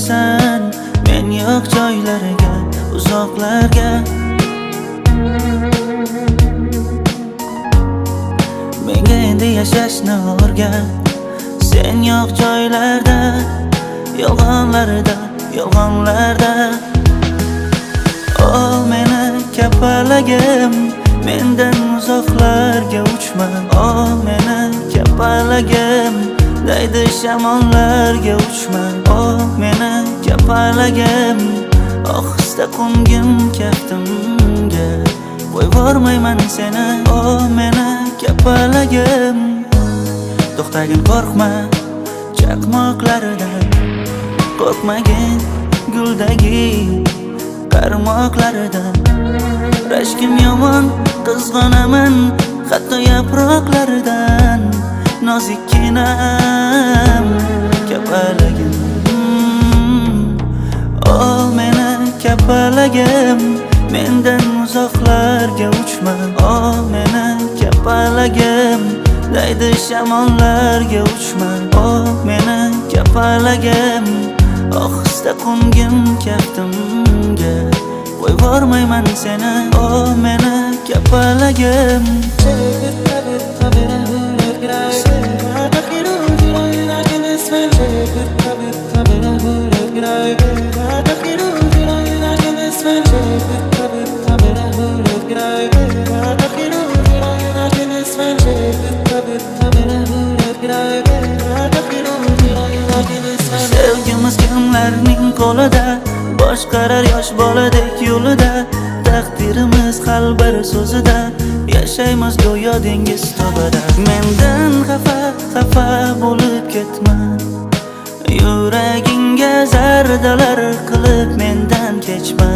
borsan men yo'q joylarga, uzoqlarga. Menga endi yashashni o'rgat, sen yo'q joylarda, yolg'onlarda, yolg'onlarda. Ol meni kapalagim, mendan uzoqlarga uchma. Ol meni kapalagim, daydi shamollarga uchma. Ol meni kapalagim, ohista qo'ngim kaftimga, qo'yib yubormayman seni. Ol meni kapalagim, to'xtagin, qo'rqma chaqmoqlaridan, qo'rqmagin guldagi qarmoqlaridan. Rashkim yomon, qizg'onaman hatto yaproqlaridan. Nozikkinam kapalagim, ol meni kapalagim, mendan uzoqlarga uchma. Ol meni kapalagim, daydi shamollarga uchma. Ol meni kapalagim, ohista qo'ngim kaftimga, qo'yib yubormayman seni. Ol meni kapalagim. Sevgimiz kimlarning qo'lida, boshqarar yosh boladek yo'lida. Taqdirimiz qalbir so'zida, yashaymiz go'yo dengiz tubida. Mendan xafa bo'lib ketma, yuragingga zardalar qilib mendan kechma.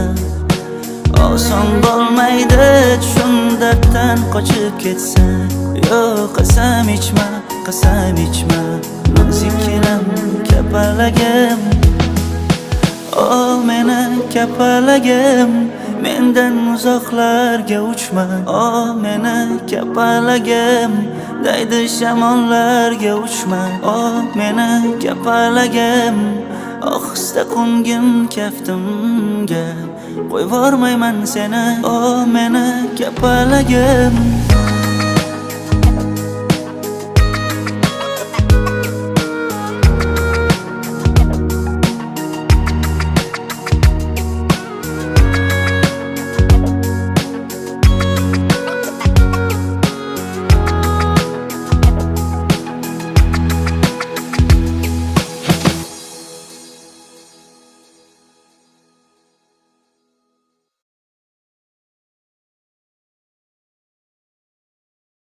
Oson bo'lmaydi tushun darddan qochib ketsan. Yo'q, qasam ichma, qasam ichma. Nozikkinam kapalagim, ol meni kapalagim, mendan uzoqlarga uchma. Ol meni kapalagim, daydi shamollarga uchma. Ol meni kapalagim, ohista qo'ngim kaftimga, qo'yib yubormayman seni. Ol meni kapalagim.